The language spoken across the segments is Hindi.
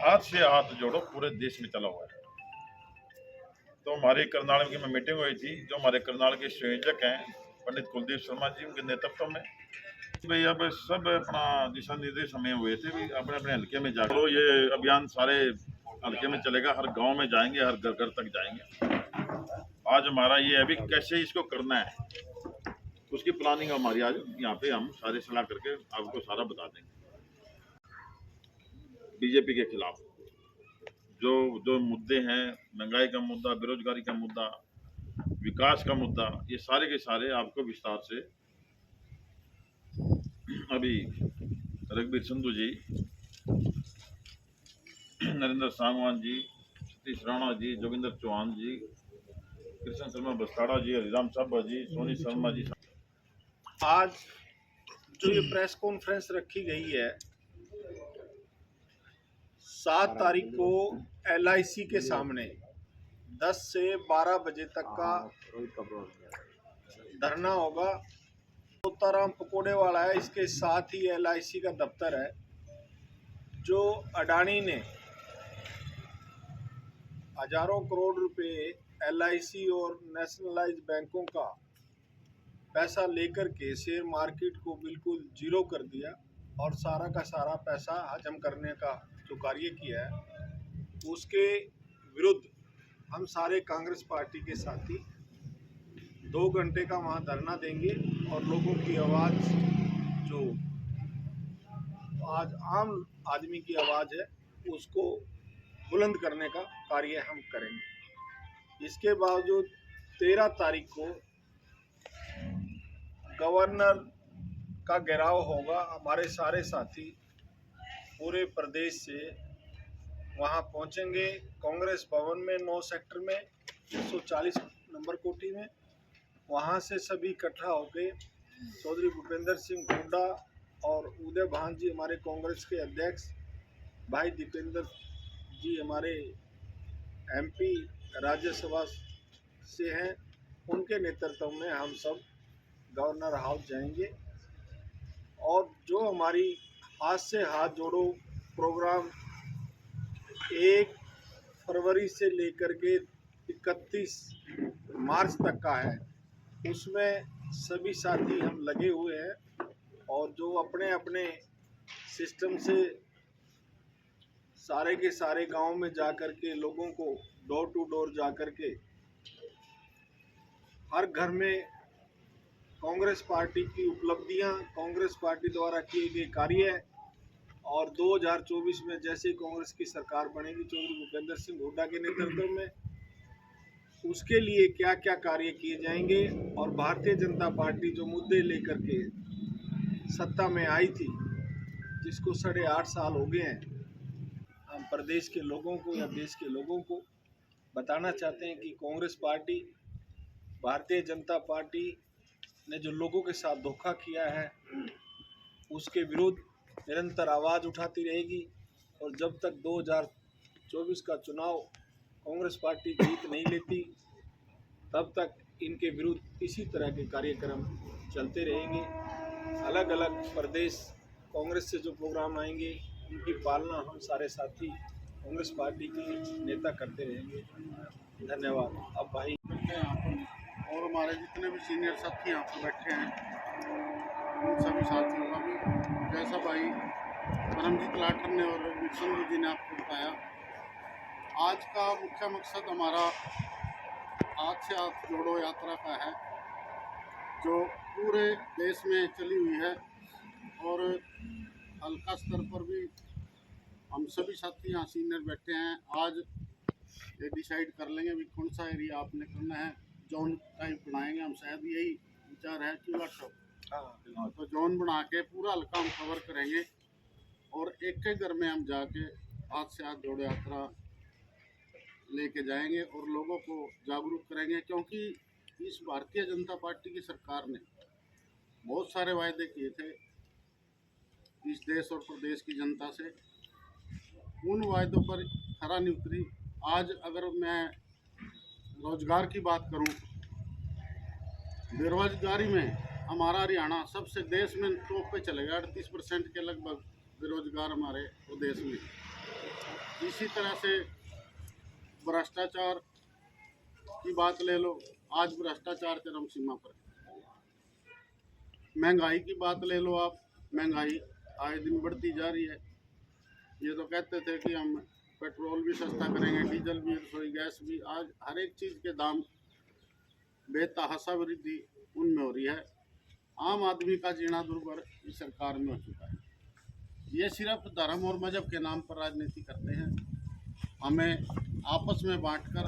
हाथ से हाथ जोड़ो पूरे देश में चला हुआ है। तो हमारी करनाल में मीटिंग हुई थी, जो हमारे करनाल के संयोजक हैं पंडित कुलदीप शर्मा जी, उनके नेतृत्व में भाई अब सब अपना दिशा निर्देश हमें हुए थे भी अपने अपने हल्के में जाकर तो ये अभियान सारे हल्के में चलेगा, हर गांव में जाएंगे, हर घर घर तक जाएंगे। आज हमारा ये अभी कैसे इसको करना है उसकी प्लानिंग हमारी आज यहाँ पे हम सारे सलाह करके आपको सारा बता देंगे। बीजेपी के खिलाफ जो जो मुद्दे हैं, महंगाई का मुद्दा, बेरोजगारी का मुद्दा, विकास का मुद्दा, ये सारे के सारे आपको विस्तार से अभी रघुवीर संधू जी, नरेंद्र सांगवान जी, सतीश राणा जी, जोगिंदर चौहान जी, कृष्ण शर्मा बस्ताड़ा जी, हरिराम साहबा जी, सोनी शर्मा जी। आज जो ये प्रेस कॉन्फ्रेंस रखी गई है 7 तारीख को LIC के सामने 10 से 12 बजे तक का धरना होगा। तोताराम पकोड़े वाला है, इसके साथ ही LIC का दफ्तर है। जो अडानी ने हजारों करोड़ रुपए LIC और नेशनलाइज बैंकों का पैसा लेकर के शेयर मार्केट को बिल्कुल जीरो कर दिया और सारा का सारा पैसा हजम करने का जो कार्य किया है, उसके विरुद्ध हम सारे कांग्रेस पार्टी के साथी 2 घंटे का वहाँ धरना देंगे और लोगों की आवाज़, जो आज आम आदमी की आवाज़ है, उसको बुलंद करने का कार्य हम करेंगे। इसके बावजूद 13 तारीख को गवर्नर का घेराव होगा। हमारे सारे साथी पूरे प्रदेश से वहां पहुंचेंगे। कांग्रेस भवन में 9 सेक्टर में 140 नंबर कोठी में, वहां से सभी इकट्ठा होके चौधरी भूपेंद्र सिंह हुड्डा और उदय भान जी हमारे कांग्रेस के अध्यक्ष, भाई दीपेंद्र जी हमारे MP राज्यसभा से हैं, उनके नेतृत्व में हम सब गवर्नर हाउस जाएंगे। और जो हमारी हाथ से हाथ जोड़ो प्रोग्राम 1 फरवरी से लेकर के 31 मार्च तक का है, उसमें सभी साथी हम लगे हुए हैं और जो अपने अपने सिस्टम से सारे के सारे गांव में जा कर के लोगों को डोर टू डोर जा कर के हर घर में कांग्रेस पार्टी की उपलब्धियां, कांग्रेस पार्टी द्वारा किए गए कार्य और 2024 में जैसे कांग्रेस की सरकार बनेगी चौधरी भूपेंद्र सिंह हुड्डा के नेतृत्व में, उसके लिए क्या क्या कार्य किए जाएंगे। और भारतीय जनता पार्टी जो मुद्दे लेकर के सत्ता में आई थी, जिसको 8.5 साल हो गए हैं, हम प्रदेश के लोगों को या देश के लोगों को बताना चाहते हैं कि कांग्रेस पार्टी, भारतीय जनता पार्टी ने जो लोगों के साथ धोखा किया है, उसके विरुद्ध निरंतर आवाज़ उठाती रहेगी। और जब तक 2024 का चुनाव कांग्रेस पार्टी जीत नहीं लेती, तब तक इनके विरुद्ध इसी तरह के कार्यक्रम चलते रहेंगे। अलग अलग प्रदेश कांग्रेस से जो प्रोग्राम आएंगे, उनकी पालना हम सारे साथी कांग्रेस पार्टी के नेता करते रहेंगे। धन्यवाद। अब भाई और हमारे जितने भी सीनियर साथी यहाँ पर बैठे हैं, उन सभी साथियों का भी, जैसा भाई परमजीत लाठर ने और रघुवीर संधू जी ने आपको बताया, आज का मुख्य मकसद हमारा हाथ से हाथ जोड़ो यात्रा का है, जो पूरे देश में चली हुई है। और हल्का स्तर पर भी हम सभी साथी यहाँ सीनियर बैठे हैं। आज ये डिसाइड कर लेंगे भी कौन सा एरिया आपने करना है, जोन टाइप बनाएंगे हम, शायद यही विचार है चूल्हा चौक। तो जोन बना के पूरा हल्का हम कवर करेंगे और एक एक घर में हम जाके हाथ से हाथ जोड़ो यात्रा लेके जाएंगे और लोगों को जागरूक करेंगे। क्योंकि इस भारतीय जनता पार्टी की सरकार ने बहुत सारे वायदे किए थे इस देश और प्रदेश की जनता से, उन वायदों पर खरा नहीं उतरी। आज अगर मैं रोजगार की बात करूं, बेरोजगारी में हमारा हरियाणा सबसे देश में टॉप पे चलेगा। 38% के लगभग बेरोजगार हमारे प्रदेश में, इसी तरह से भ्रष्टाचार की बात ले लो, आज भ्रष्टाचार चरम सीमा पर है। महंगाई की बात ले लो आप, महंगाई आए दिन बढ़ती जा रही है। ये तो कहते थे कि हम पेट्रोल भी सस्ता करेंगे, डीजल भी, रसोई गैस भी, आज हर एक चीज़ के दाम बेतहाशा वृद्धि उनमें हो रही है। आम आदमी का जीना दुर्भर इस सरकार में हो चुका है। ये सिर्फ धर्म और मजहब के नाम पर राजनीति करते हैं। हमें आपस में बांटकर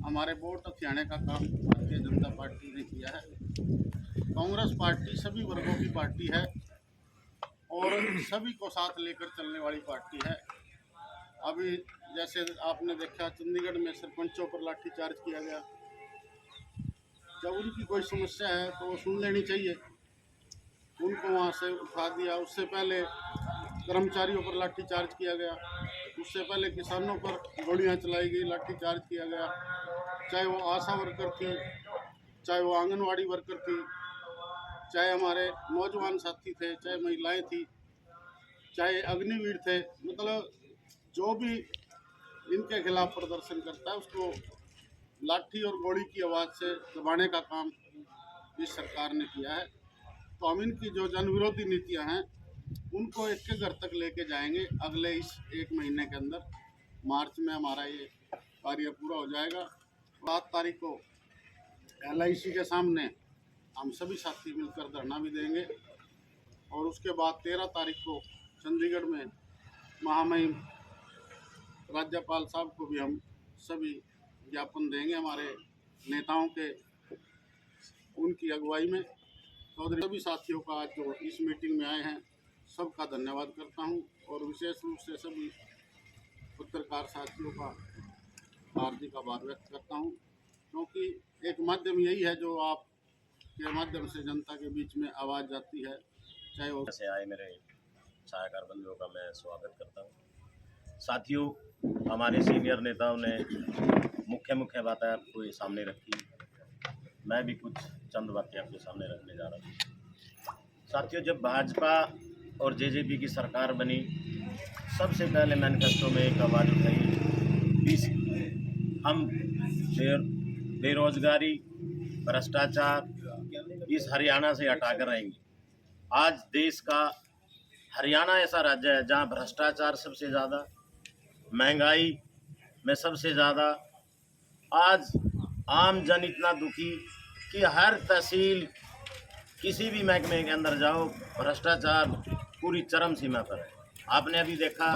हमारे वोट हथियाने का काम भारतीय जनता पार्टी ने किया है। कांग्रेस पार्टी सभी वर्गों की पार्टी है और सभी को साथ लेकर चलने वाली पार्टी है। अभी जैसे आपने देखा चंडीगढ़ में सरपंचों पर लाठीचार्ज किया गया। जब उनकी कोई समस्या है तो वो सुन लेनी चाहिए, उनको वहाँ से उठा दिया। उससे पहले कर्मचारियों पर लाठीचार्ज किया गया, उससे पहले किसानों पर गोलियां चलाई गई, लाठीचार्ज किया गया। चाहे वो आशा वर्कर थी, चाहे वो आंगनवाड़ी वर्कर थी, चाहे हमारे नौजवान साथी थे, चाहे महिलाएं थी, चाहे अग्निवीर थे, मतलब जो भी इनके खिलाफ प्रदर्शन करता है उसको लाठी और गोली की आवाज़ से दबाने का काम इस सरकार ने किया है। तो हम इनकी जो जन विरोधी नीतियां हैं उनको एक के घर तक लेके जाएंगे। अगले इस एक महीने के अंदर मार्च में हमारा ये कार्य पूरा हो जाएगा। 7 तारीख को LIC के सामने हम सभी साथी मिलकर धरना भी देंगे और उसके बाद 13 तारीख को चंडीगढ़ में महामहिम राज्यपाल साहब को भी हम सभी ज्ञापन देंगे हमारे नेताओं के उनकी अगुवाई में। तो सभी साथियों का आज जो इस मीटिंग में आए हैं सबका धन्यवाद करता हूं और विशेष रूप से सभी पत्रकार साथियों का हार्दिक आभार व्यक्त करता हूं, क्योंकि एक माध्यम यही है जो आप के माध्यम से जनता के बीच में आवाज़ जाती है। चाहे वो से आए मेरे छायाकार बंधुओं का मैं स्वागत करता हूं। साथियों, हमारे सीनियर नेताओं ने मुख्य बातें आपको सामने रखी, मैं भी कुछ चंद बातें आपके सामने रखने जा रहा हूँ। साथियों, जब भाजपा और JJP की सरकार बनी, सबसे पहले मैनिफेस्टो में एक आवाज़ उठाई, हम बेरोजगारी, भ्रष्टाचार इस हरियाणा से हटा कर रहेंगे। आज देश का हरियाणा ऐसा राज्य है जहां भ्रष्टाचार सबसे ज़्यादा, महंगाई में सबसे ज़्यादा, आज आम जन इतना दुखी कि हर तहसील किसी भी महकमे के अंदर जाओ, भ्रष्टाचार पूरी चरम सीमा पर है। आपने अभी देखा,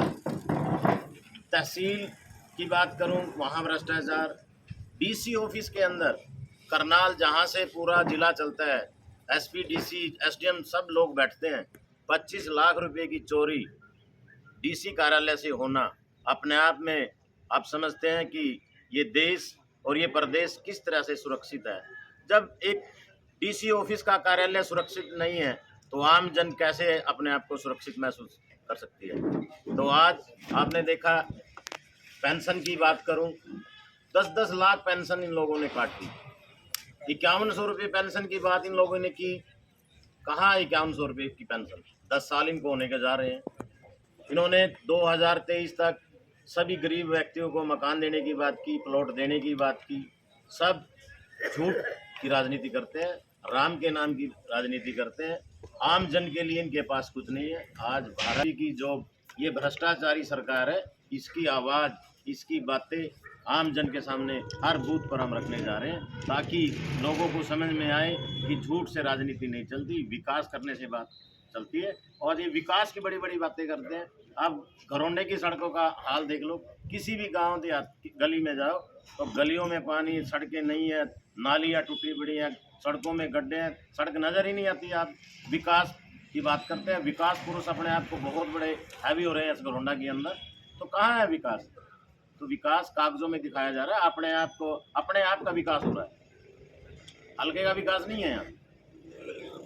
तहसील की बात करूं, वहाँ भ्रष्टाचार, DC ऑफिस के अंदर, करनाल जहाँ से पूरा जिला चलता है, SP DC SDM सब लोग बैठते हैं। 25 लाख रुपए की चोरी DC कार्यालय से होना, अपने आप में आप समझते हैं कि ये देश और ये प्रदेश किस तरह से सुरक्षित है। जब एक DC ऑफिस का कार्यालय सुरक्षित नहीं है तो आम जन कैसे अपने आप को सुरक्षित महसूस कर सकती है। तो आज आपने देखा, पेंशन की बात करूं, 10-10 लाख पेंशन इन लोगों ने काटी। 5100 रुपये पेंशन की बात इन लोगों ने की। कहाँ 5100 रुपये की पेंशन? 10 साल इनको होने के जा रहे हैं। इन्होंने 2023 तक सभी गरीब व्यक्तियों को मकान देने की बात की, प्लॉट देने की बात की। सब झूठ की राजनीति करते हैं, राम के नाम की राजनीति करते हैं। आम जन के लिए इनके पास कुछ नहीं है। आज भारत की जो ये भ्रष्टाचारी सरकार है, इसकी आवाज़, इसकी बातें आम जन के सामने हर बूथ पर हम रखने जा रहे हैं, ताकि लोगों को समझ में आए कि झूठ से राजनीति नहीं चलती, विकास करने से बात चलती है। और ये विकास की बड़ी बड़ी बातें करते हैं। अब घरौंडे की सड़कों का हाल देख लो, किसी भी गांव देहात गली में जाओ तो गलियों में पानी, सड़कें नहीं है, नालियाँ टूटी पड़ी हैं, सड़कों में गड्ढे हैं, सड़क नज़र ही नहीं आती। आप विकास की बात करते हैं, विकास पुरुष अपने आप को बहुत बड़े हैवी हो रहे हैं इस घरौंडा के अंदर। तो कहाँ है विकास? तो विकास कागजों में दिखाया जा रहा है, अपने आप का विकास हो रहा है, हल्के का विकास नहीं है यहाँ,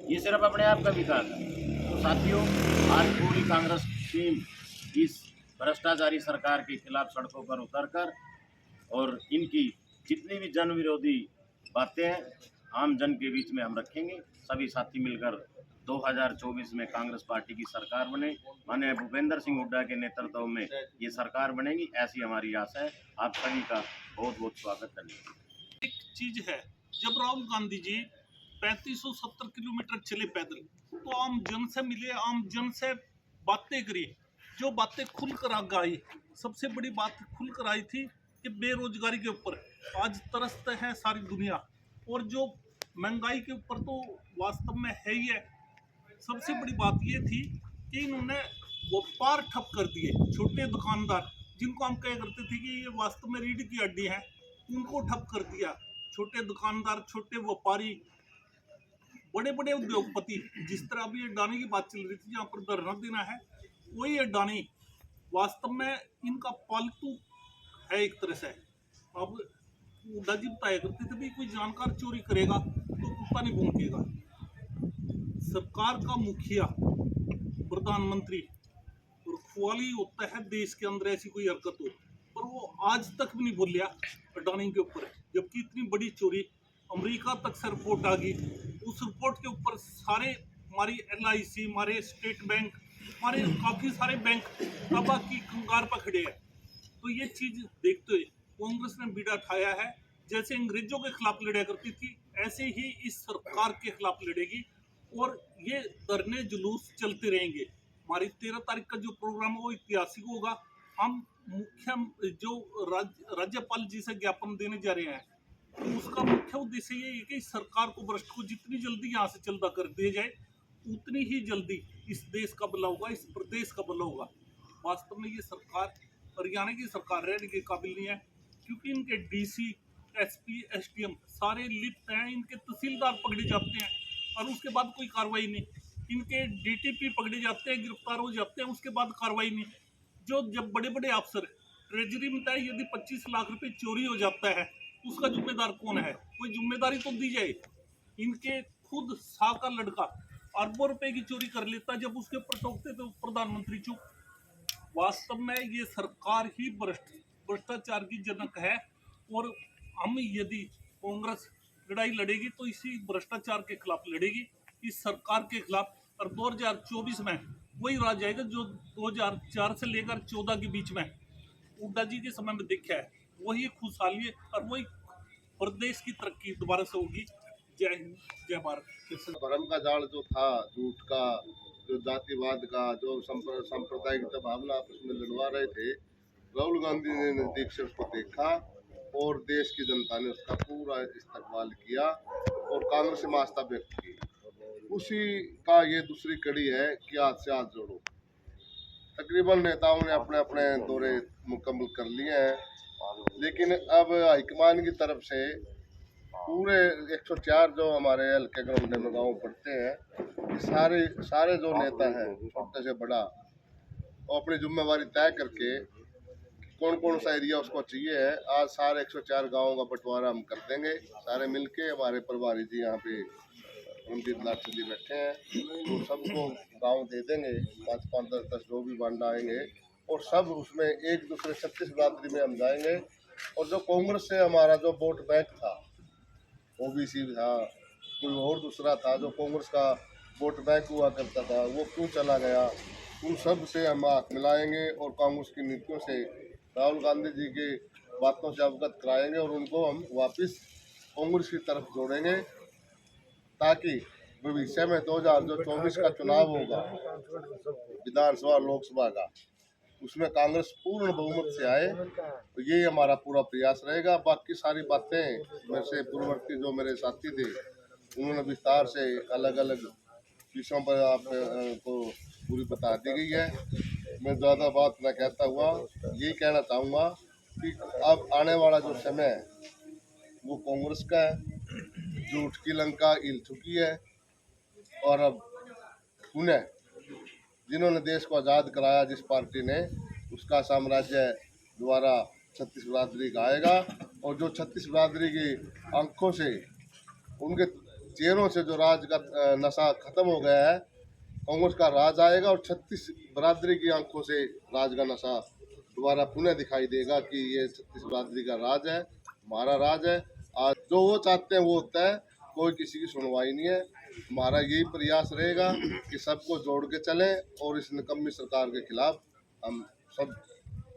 ये सिर्फ अपने आप का विकास है। तो साथियों, आज पूरी कांग्रेस टीम इस भ्रष्टाचारी सरकार के खिलाफ सड़कों पर उतरकर और इनकी जितनी भी जन विरोधी बातें हैं आम जन के बीच में हम रखेंगे। सभी साथी मिलकर 2024 में कांग्रेस पार्टी की सरकार बने, माननीय भूपेंद्र सिंह हुड्डा के नेतृत्व में ये सरकार बनेगी, ऐसी हमारी आशा है। आप सभी का बहुत बहुत स्वागत करने। एक चीज है, जब राहुल गांधी जी 3570 किलोमीटर चले पैदल, तो आम जन से मिले, आम जन से बातें करी, जो बातें खुलकर आ गई। सबसे बड़ी बात खुलकर आई थी कि बेरोजगारी के ऊपर आज तरसते हैं सारी दुनिया, और जो महंगाई के ऊपर तो वास्तव में है ही है। सबसे बड़ी बात ये थी कि इन्होंने व्यापार ठप कर दिए। छोटे दुकानदार, जिनको हम कह करते थे कि ये वास्तव में रीढ़ की हड्डी है, उनको ठप कर दिया। छोटे दुकानदार, छोटे व्यापारी, बड़े बड़े उद्योगपति, जिस तरह अभी अडानी की बात चल रही थी, जहाँ पर धरना देना है, वही अडानी वास्तव में इनका पालतू है एक तरह से। अब हुड्डा जी बताया करते थे, भाई कोई जानकार चोरी करेगा तो कुत्ता नहीं भौंकेगा। सरकार का मुखिया, प्रधानमंत्री रखवाली होता है देश के अंदर, ऐसी कोई हरकत हो, पर वो आज तक भी नहीं बोलिया अडानी के ऊपर। जबकि इतनी बड़ी चोरी अमेरिका तक से रिपोर्ट आ गई, उस रिपोर्ट के ऊपर सारे हमारी LIC, हमारे स्टेट बैंक, हमारे काफ़ी सारे बैंक तबाह की कंगार पर खड़े हैं। तो ये चीज़ देखते हुए कांग्रेस ने बीड़ा उठाया है, जैसे अंग्रेजों के खिलाफ लड़ा करती थी, ऐसे ही इस सरकार के खिलाफ लड़ेगी, और ये धरने जुलूस चलते रहेंगे। हमारी 13 तारीख का जो प्रोग्राम है वो ऐतिहासिक होगा। हम मुख्य जो राज्यपाल जी से ज्ञापन देने जा रहे हैं, तो उसका मुख्य उद्देश्य ये है कि सरकार को, भ्रष्ट को जितनी जल्दी यहाँ से चलता कर दिया जाए, उतनी ही जल्दी इस देश का भला होगा, इस प्रदेश का भला होगा। वास्तव में ये सरकार हरियाणा की सरकार रहने के काबिल नहीं है, क्योंकि इनके DC, SP, SDM सारे लिप्त हैं। इनके तहसीलदार पकड़े जाते हैं और उसके बाद कोई कार्रवाई नहीं। इनके DTP पकड़े जाते हैं, गिरफ्तार हो जाते हैं, उसके बाद कार्रवाई नहीं। जब बड़े बड़े अफसर ट्रेजरी में तय, यदि 25 लाख रुपए चोरी हो जाता है, उसका जिम्मेदार कौन है? कोई जिम्मेदारी तो दी जाए। इनके खुद शाह का लड़का अरबों रुपए की चोरी कर लेता, जब उसके ऊपर टोकते तो प्रधानमंत्री चुप। वास्तव में ये सरकार ही भ्रष्टाचार की जनक है, और हम यदि कांग्रेस लड़ाई लड़ेगी तो इसी भ्रष्टाचार के खिलाफ लड़ेगी, इस सरकार के खिलाफ। और 2024 में वही राज आएगा जो 2004 से लेकर 14 के बीच में हुड्डा जी के समय में देखा है। वही खुशहाली है और वही प्रदेश की तरक्की दोबारा से होगी। जय हिंद, जय भारत। भरम का जाल जो था, झूठ का, जो जातिवाद का, जो सांप्रदायिक भावना आपस में लड़वा रहे थे, राहुल गांधी ने नजदीक से उसको देखा और देश की जनता ने उसका पूरा इस्तकबाल किया और कांग्रेस में आस्था व्यक्त की। उसी का ये दूसरी कड़ी है कि हाथ से हाथ जोड़ो। तकरीबन नेताओं ने अपने अपने दौरे मुकम्मल कर लिए हैं, लेकिन अब हाईकमान की तरफ से पूरे 104 जो हमारे हल्के ग्राउंड में गाँव पड़ते हैं, सारे जो नेता हैं, छोटे से बड़ा, वो अपनी जिम्मेवारी तय करके कौन कौन सा एरिया उसको चाहिए है, आज सारे 104 गाँवों का बंटवारा हम कर देंगे। सारे मिलके हमारे प्रभारी जी यहाँ पे रणजीत लाठी जी बैठे हैं, तो सबको गाँव दे देंगे, 5-5, 10-10 जो भी बांट आएंगे, और सब उसमें एक दूसरे 36 बिरादरी में हम जाएंगे। और जो कांग्रेस से हमारा जो वोट बैंक था, OBC था, कोई और दूसरा था, जो कांग्रेस का वोट बैंक हुआ करता था, वो क्यों चला गया, उन सब से हम हाथ मिलाएंगे और कांग्रेस की नीतियों से, राहुल गांधी जी के बातों से अवगत कराएंगे और उनको हम वापस कांग्रेस की तरफ जोड़ेंगे, ताकि भविष्य में 2024 का चुनाव होगा, विधानसभा लोकसभा का, उसमें कांग्रेस पूर्ण बहुमत से आए। तो यही हमारा पूरा प्रयास रहेगा। बाकी सारी बातें मेरे से पूर्ववर्ती जो मेरे साथी थे, उन्होंने विस्तार से अलग अलग विषयों पर आपको पूरी बता दी गई है। मैं ज़्यादा बात न कहता हुआ यही कहना चाहूँगा कि अब आने वाला जो समय है वो कांग्रेस का है। झूठ की लंका हिल चुकी है और अब पुनः जिन्होंने देश को आज़ाद कराया, जिस पार्टी ने, उसका साम्राज्य दोबारा 36 बिरादरी का आएगा। और जो 36 बिरादरी की आंखों से, उनके चेहरों से जो राज का नशा खत्म हो गया है, कांग्रेस का राज आएगा और 36 बिरादरी की आंखों से राज का नशा दोबारा पुनः दिखाई देगा कि ये 36 बिरादरी का राज है, हमारा राज है। आज जो वो चाहते हैं वो होता है, कोई किसी की सुनवाई नहीं है। हमारा यही प्रयास रहेगा कि सबको जोड़ के चले और इस निकम्मी सरकार के खिलाफ हम सब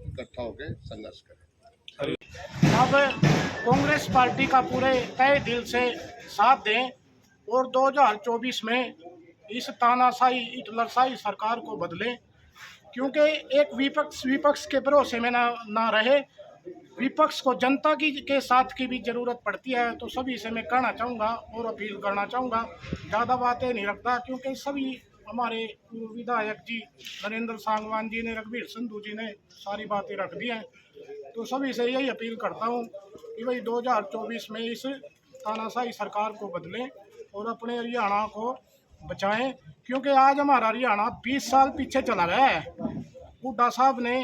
इकट्ठा होकर संघर्ष करें। अब कांग्रेस पार्टी का पूरे तय दिल से साथ दें और 2024 में इस तानाशाही हिटलरशाही सरकार को बदलें, क्योंकि एक विपक्ष के भरोसे में ना रहे। विपक्ष को जनता के साथ की भी ज़रूरत पड़ती है। तो सभी से मैं कहना चाहूँगा और अपील करना चाहूँगा, ज़्यादा बातें नहीं रखता, क्योंकि सभी हमारे पूर्व विधायक जी नरेंद्र सांगवान जी ने, रघुवीर संधू जी ने सारी बातें रख दी हैं। तो सभी से यही अपील करता हूँ कि भाई 2024 में इस तानाशाही सरकार को बदलें और अपने हरियाणा को बचाएं, क्योंकि आज हमारा हरियाणा 20 साल पीछे चला गया है। हुड्डा साहब ने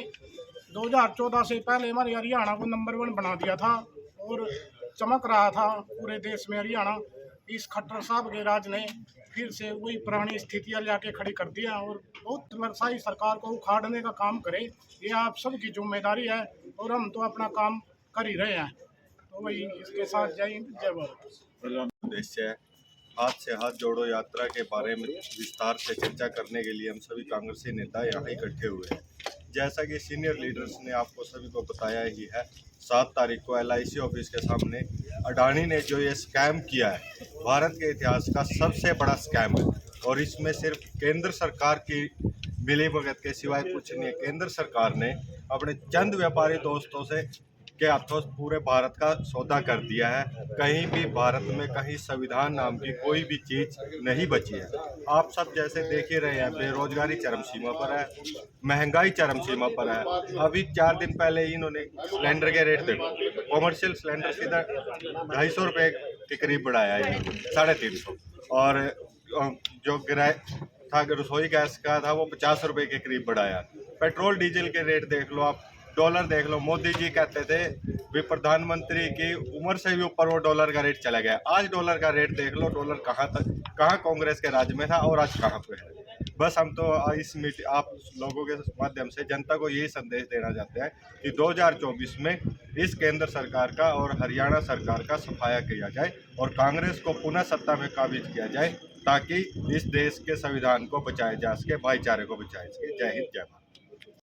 2014 से पहले हमारे हरियाणा को नंबर 1 बना दिया था और चमक रहा था पूरे देश में हरियाणा। इस खट्टर साहब के राज ने फिर से वही पुरानी स्थितियाँ लाके खड़ी कर दिया और बहुत हिटलरशाही सरकार को उखाड़ने का काम करे। ये आप सबकी जिम्मेदारी है और हम तो अपना काम कर ही रहे हैं। तो वही इसके साथ जय हिंद जय भारत। उद्देश्य है हाथ से हाथ जोड़ो यात्रा के बारे में विस्तार से चर्चा करने के लिए हम सभी कांग्रेसी नेता यहाँ इकट्ठे हुए हैं। जैसा कि सीनियर लीडर्स ने आपको सभी को बताया ही है, 7 तारीख को LIC ऑफिस के सामने अडानी ने जो ये स्कैम किया है, भारत के इतिहास का सबसे बड़ा स्कैम है और इसमें सिर्फ केंद्र सरकार की मिलीभगत के सिवाय कुछ नहीं है। केंद्र सरकार ने अपने चंद व्यापारी दोस्तों से के हाथों पूरे भारत का सौदा कर दिया है। कहीं भी भारत में कहीं संविधान नाम की कोई भी चीज़ नहीं बची है। आप सब जैसे देख ही रहे हैं, बेरोजगारी चरम सीमा पर है, महंगाई चरम सीमा पर है। अभी 4 दिन पहले इन्होंने सिलेंडर के रेट देखो, कॉमर्शियल सिलेंडर सीधा 250 रुपये के करीब बढ़ाया है, 350। और जो किराया था रसोई गैस का था वो 50 रुपये के करीब बढ़ाया। पेट्रोल डीजल के रेट देख लो आप, डॉलर देख लो। मोदी जी कहते थे भी प्रधानमंत्री की उम्र से भी ऊपर वो डॉलर का रेट चला गया। आज डॉलर का रेट देख लो, डॉलर कहाँ कांग्रेस के राज में था और आज कहाँ पे है। बस हम तो इस आप लोगों के माध्यम से जनता को यही संदेश देना चाहते हैं कि 2024 में इस केंद्र सरकार का और हरियाणा सरकार का सफाया किया जाए और कांग्रेस को पुनः सत्ता में काबिज किया जाए, ताकि इस देश के संविधान को बचाया जा सके, भाईचारे को बचाया सके। जय हिंद जय भारत।